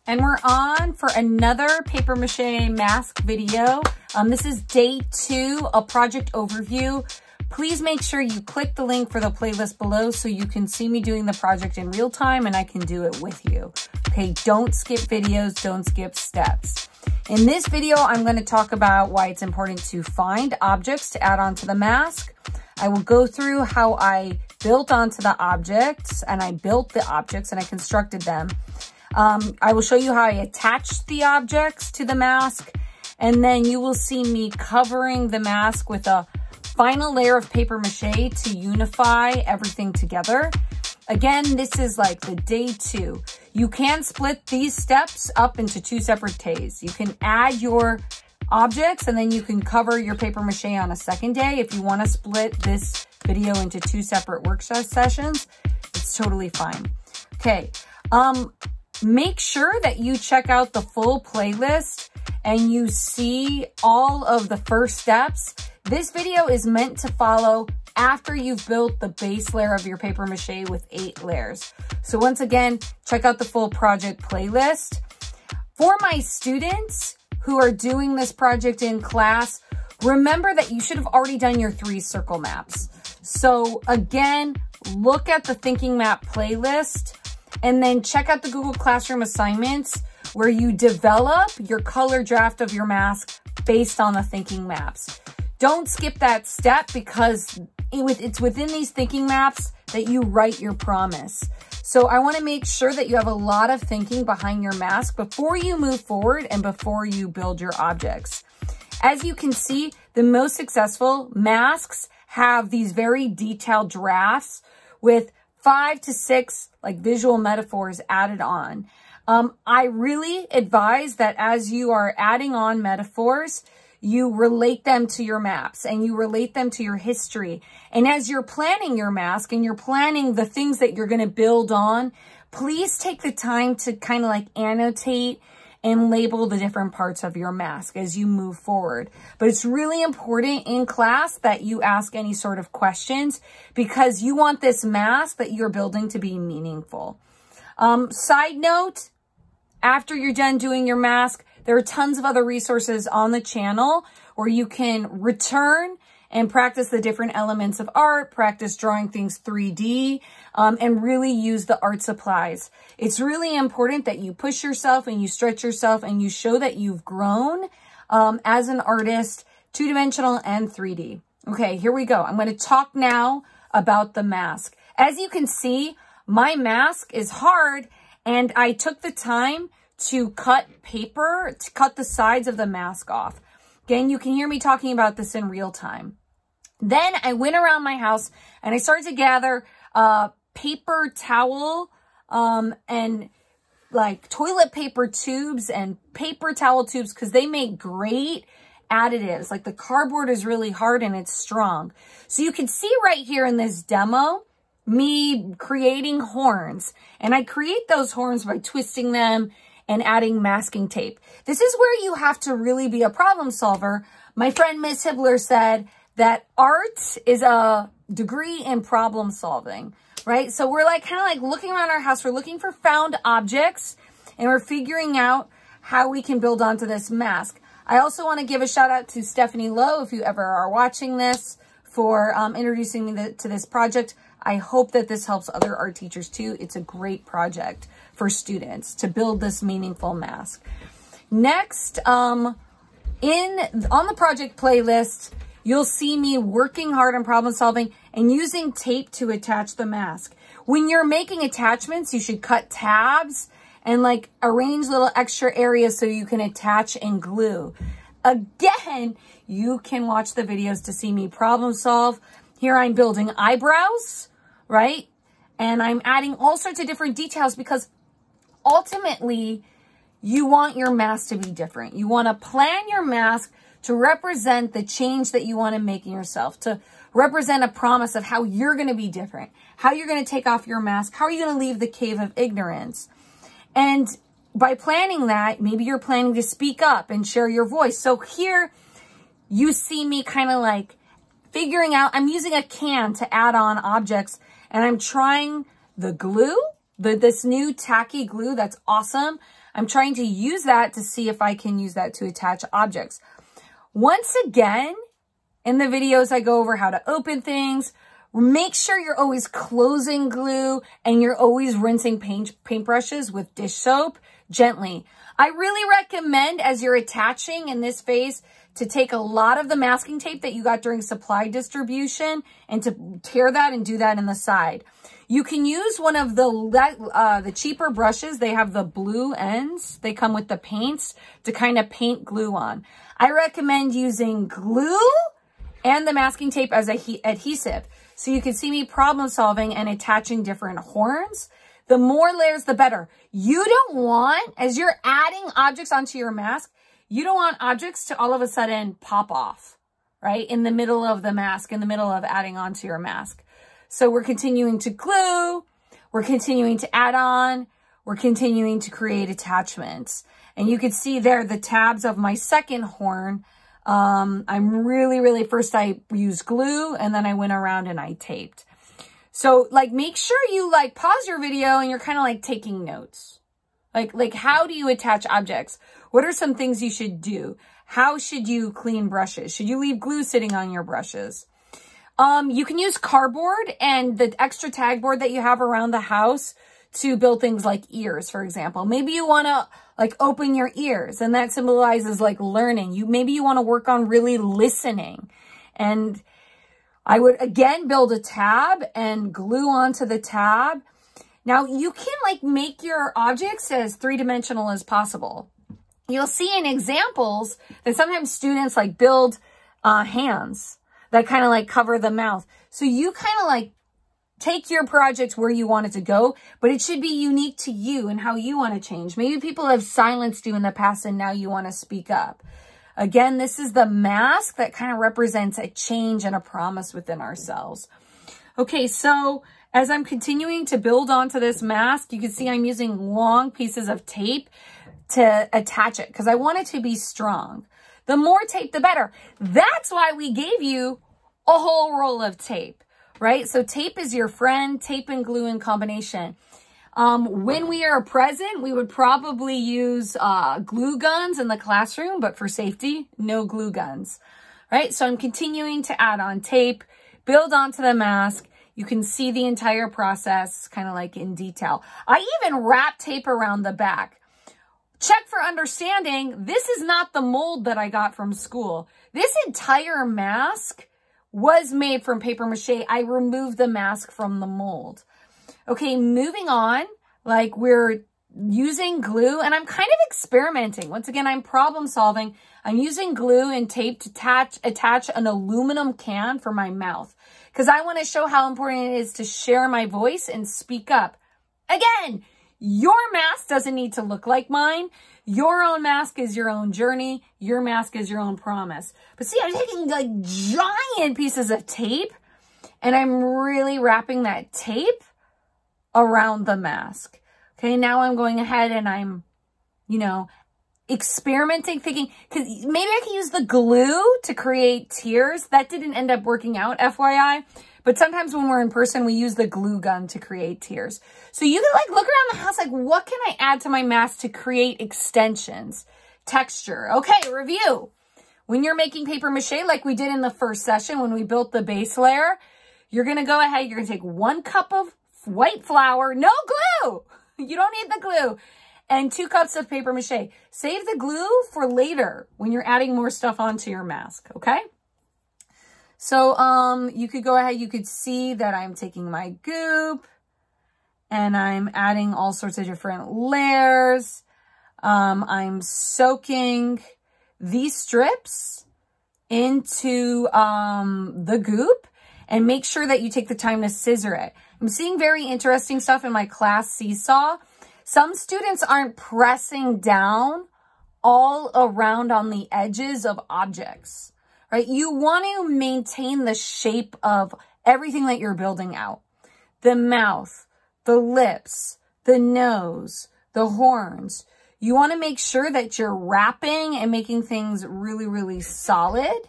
And we're on for another paper mache mask video. This is day 2, a project overview. Please make sure you click the link for the playlist below so you can see me doing the project in real time and I can do it with you. Okay, don't skip videos, don't skip steps. In this video, I'm going to talk about why it's important to find objects to add onto the mask. I will go through how I built onto the objects, and I built the objects and I constructed them. I will show you how I attached the objects to the mask, and then you will see me covering the mask with a final layer of paper mache to unify everything together. Again, this is like the day 2. You can split these steps up into 2 separate days. You can add your objects and then you can cover your paper mache on a second day. If you want to split this video into 2 separate workshop sessions, it's totally fine. Okay. Make sure that you check out the full playlist and you see all of the first steps. This video is meant to follow after you've built the base layer of your paper mache with 8 layers. So once again, check out the full project playlist. For my students who are doing this project in class, remember that you should have already done your 3 circle maps. So again, look at the thinking map playlist and then check out the Google Classroom assignments where you develop your color draft of your mask based on the thinking maps. Don't skip that step because it's within these thinking maps that you write your promise. So I want to make sure that you have a lot of thinking behind your mask before you move forward and before you build your objects. As you can see, the most successful masks have these very detailed drafts with 5 to 6 like visual metaphors added on. I really advise that as you are adding on metaphors, you relate them to your maps and you relate them to your history. And as you're planning your mask and you're planning the things that you're going to build on, please take the time to kind of like annotate and label the different parts of your mask as you move forward. But it's really important in class that you ask any sort of questions because you want this mask that you're building to be meaningful. Side note, after you're done doing your mask, there are tons of other resources on the channel where you can return and practice the different elements of art, practice drawing things 3D, and really use the art supplies. It's really important that you push yourself and you stretch yourself and you show that you've grown as an artist, 2-dimensional and 3D. Okay, here we go. I'm going to talk now about the mask. As you can see, my mask is hard and I took the time to cut paper, to cut the sides of the mask off. Again, you can hear me talking about this in real time. Then I went around my house and I started to gather paper towel and like toilet paper tubes and paper towel tubes because they make great additives. Like the cardboard is really hard and it's strong. So you can see right here in this demo, me creating horns. And I create those horns by twisting them and adding masking tape. This is where you have to really be a problem solver. My friend Miss Hibbler said that art is a degree in problem solving, right? So we're like kind of like looking around our house. We're looking for found objects and we're figuring out how we can build onto this mask. I also want to give a shout out to Stephanie Lowe, if you ever are watching this, for introducing me to this project. I hope that this helps other art teachers too. It's a great project for students to build this meaningful mask. Next, on the project playlist, you'll see me working hard on problem solving and using tape to attach the mask. When you're making attachments, you should cut tabs and like arrange little extra areas so you can attach and glue. Again, you can watch the videos to see me problem solve. Here I'm building eyebrows, right? And I'm adding all sorts of different details because ultimately you want your mask to be different. You want to plan your mask to represent the change that you want to make in yourself, to represent a promise of how you're going to be different, how you're going to take off your mask, how are you going to leave the cave of ignorance. And by planning that, maybe you're planning to speak up and share your voice. So here you see me kind of like figuring out, I'm using a can to add on objects and I'm trying the glue this new tacky glue that's awesome. I'm trying to use that to see if I can use that to attach objects. Once again, in the videos, I go over how to open things. Make sure you're always closing glue and you're always rinsing paintbrushes with dish soap gently. I really recommend, as you're attaching in this phase, to take a lot of the masking tape that you got during supply distribution and to tear that and do that in the side. You can use one of the cheaper brushes. They have the blue ends. They come with the paints to kind of paint glue on. I recommend using glue and the masking tape as adhesive. So you can see me problem solving and attaching different horns. The more layers, the better. You don't want, as you're adding objects onto your mask, you don't want objects to all of a sudden pop off, right? In the middle of the mask, in the middle of adding onto your mask. So we're continuing to glue, we're continuing to add on, we're continuing to create attachments. And you can see there the tabs of my second horn. First I used glue and then I went around and I taped. So like, make sure you like pause your video and you're kind of like taking notes. Like how do you attach objects? What are some things you should do? How should you clean brushes? Should you leave glue sitting on your brushes? You can use cardboard and the extra tag board that you have around the house to build things like ears, for example. Maybe you want to like open your ears and that symbolizes like learning. Maybe you want to work on really listening. And I would again build a tab and glue onto the tab. Now you can like make your objects as three-dimensional as possible. You'll see in examples that sometimes students like build hands that kind of like cover the mouth. So you kind of like take your project where you want it to go, but it should be unique to you and how you want to change. Maybe people have silenced you in the past and now you want to speak up. Again, this is the mask that kind of represents a change and a promise within ourselves. Okay, so as I'm continuing to build onto this mask, you can see I'm using long pieces of tape to attach it because I want it to be strong. The more tape, the better. That's why we gave you a whole roll of tape, right? So tape is your friend, tape and glue in combination. When we are present, we would probably use glue guns in the classroom, but for safety, no glue guns, right? So I'm continuing to add on tape, build onto the mask. You can see the entire process kind of like in detail. I even wrap tape around the back. Check for understanding, this is not the mold that I got from school. This entire mask was made from paper mache. I removed the mask from the mold. Okay, moving on, like we're using glue and I'm kind of experimenting. Once again, I'm problem solving. I'm using glue and tape to attach an aluminum can for my mouth because I want to show how important it is to share my voice and speak up. Again, your mask doesn't need to look like mine. Your own mask is your own journey. Your mask is your own promise. But see, I'm taking like giant pieces of tape and I'm really wrapping that tape around the mask. Okay, now I'm going ahead and I'm, experimenting, thinking, because maybe I can use the glue to create tears. That didn't end up working out, FYI. But sometimes when we're in person, we use the glue gun to create tears. So you can like look around the house, like what can I add to my mask to create extensions, texture? Okay, review. When you're making paper mache, like we did in the first session when we built the base layer, you're going to go ahead, you're going to take 1 cup of white flour, no glue. You don't need the glue. And 2 cups of paper mache. Save the glue for later when you're adding more stuff onto your mask, okay? So you could go ahead, you could see that I'm taking my goop and I'm adding all sorts of different layers. I'm soaking these strips into the goop and make sure that you take the time to scissor it. I'm seeing very interesting stuff in my class seesaw. Some students aren't pressing down all around on the edges of objects, right? You want to maintain the shape of everything that you're building out. The mouth, the lips, the nose, the horns. You want to make sure that you're wrapping and making things really, really solid.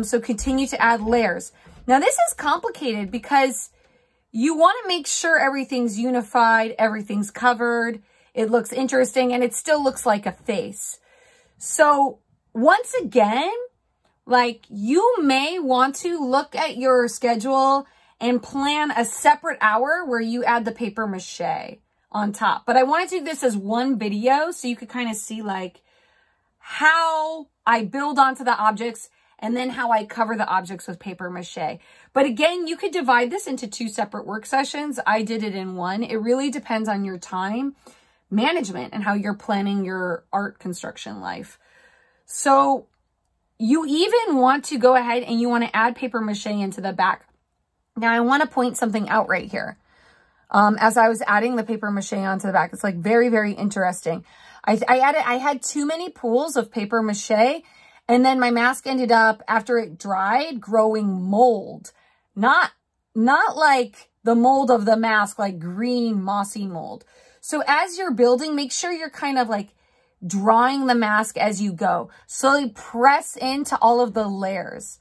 So continue to add layers. Now this is complicated because you want to make sure everything's unified, everything's covered, it looks interesting, and it still looks like a face. So once again, like, you may want to look at your schedule and plan a separate hour where you add the paper mache on top. But I want to do this as one video so you could kind of see like how I build onto the objects and then how I cover the objects with paper mache. But again, you could divide this into 2 separate work sessions. I did it in one. It really depends on your time management and how you're planning your art construction life. So you even want to go ahead and you want to add paper mache into the back. Now I want to point something out right here. As I was adding the paper mache onto the back, it's like very, very interesting. I had too many pools of paper mache, and then my mask ended up, after it dried, growing mold. Not like the mold of the mask, like green mossy mold. So as you're building, make sure you're kind of like drawing the mask as you go. Slowly press into all of the layers.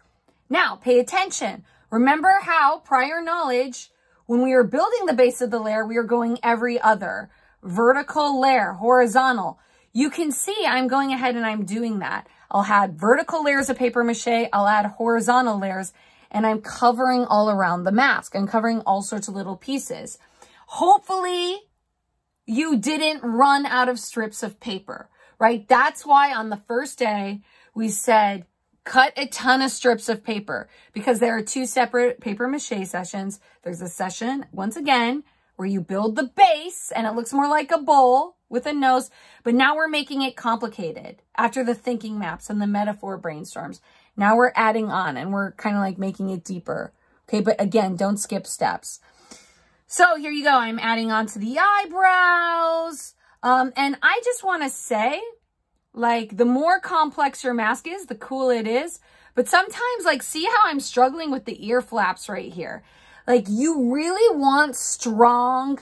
Now, pay attention. Remember how prior knowledge, when we were building the base of the layer, we were going every other. Vertical layer, horizontal. You can see I'm going ahead and I'm doing that. I'll add vertical layers of paper mache. I'll add horizontal layers, and I'm covering all around the mask. I'm covering all sorts of little pieces. Hopefully, you didn't run out of strips of paper, right? That's why on the first day, we said, cut a ton of strips of paper, because there are 2 separate paper mache sessions. There's a session, once again, where you build the base and it looks more like a bowl with a nose, but now we're making it complicated after the thinking maps and the metaphor brainstorms. Now we're adding on and we're kind of like making it deeper. Okay, but again, don't skip steps. So here you go. I'm adding on to the eyebrows. And I just want to say, like, the more complex your mask is, the cooler it is. But sometimes, like, see how I'm struggling with the ear flaps right here. Like, you really want strong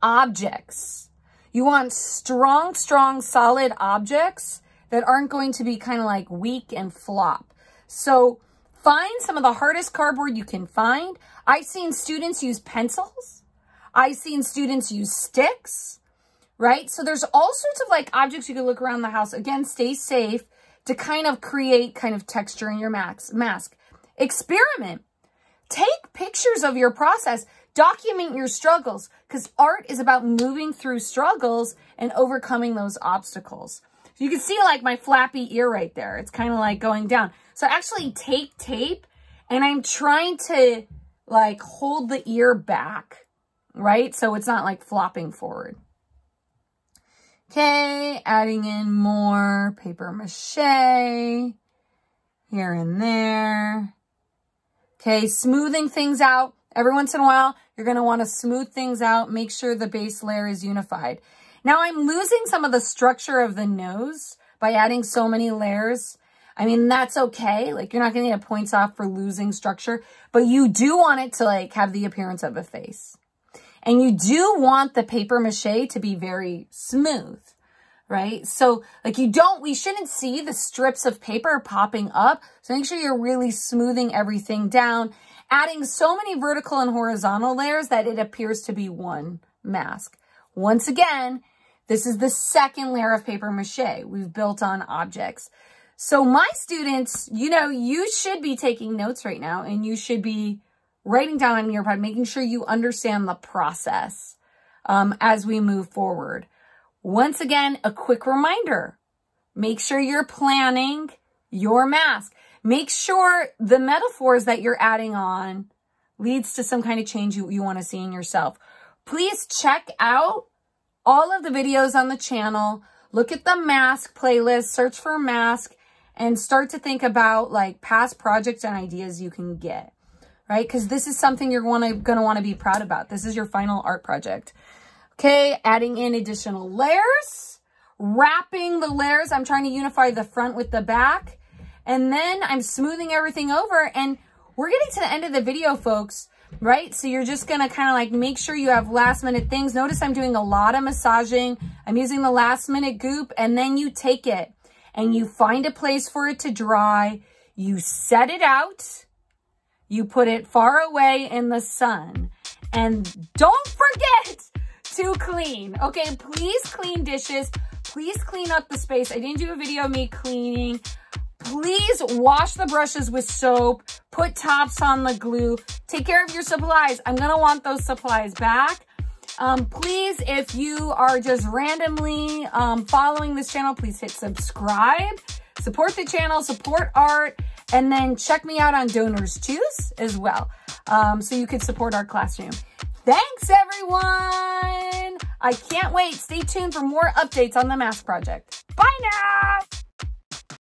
objects. You want strong, solid objects that aren't going to be kind of like weak and flop. So find some of the hardest cardboard you can find. I've seen students use pencils. I've seen students use sticks, right? So there's all sorts of like objects you can look around the house. Again, stay safe to kind of create kind of texture in your mask. Experiment. Take pictures of your process. Document your struggles, because art is about moving through struggles and overcoming those obstacles. So you can see like my flappy ear right there. It's kind of like going down. So I actually take tape and I'm trying to like hold the ear back, right? So it's not like flopping forward. Okay, adding in more paper mache here and there. Okay, smoothing things out. Every once in a while, you're going to want to smooth things out. Make sure the base layer is unified. Now, I'm losing some of the structure of the nose by adding so many layers. I mean, that's okay. Like, you're not going to get points off for losing structure, but you do want it to, like, have the appearance of a face. And you do want the paper mache to be very smooth, right? So, like, we shouldn't see the strips of paper popping up. So make sure you're really smoothing everything down, adding so many vertical and horizontal layers that it appears to be one mask. Once again, this is the second layer of paper mache we've built on objects. So my students, you know, you should be taking notes right now, and you should be writing down on your pad, making sure you understand the process as we move forward. Once again, a quick reminder, make sure you're planning your mask. Make sure the metaphors that you're adding on leads to some kind of change you want to see in yourself. Please check out all of the videos on the channel. Look at the mask playlist, search for mask, and start to think about like past projects and ideas you can get, right? Because this is something you're going to want to be proud about. This is your final art project. Okay, adding in additional layers, wrapping the layers. I'm trying to unify the front with the back. And then I'm smoothing everything over, and we're getting to the end of the video, folks, right? So you're just going to kind of like make sure you have last minute things. Notice I'm doing a lot of massaging. I'm using the last minute goop, and then you take it and you find a place for it to dry. You set it out. You put it far away in the sun, And don't forget to clean. Okay, please clean dishes. Please clean up the space. I didn't do a video of me cleaning. Please wash the brushes with soap. Put tops on the glue. Take care of your supplies. I'm going to want those supplies back. Please, if you are just randomly following this channel, please hit subscribe. Support the channel, support art, and then check me out on Donors Choose as well, so you can support our classroom. Thanks, everyone. I can't wait. Stay tuned for more updates on the math project. Bye now.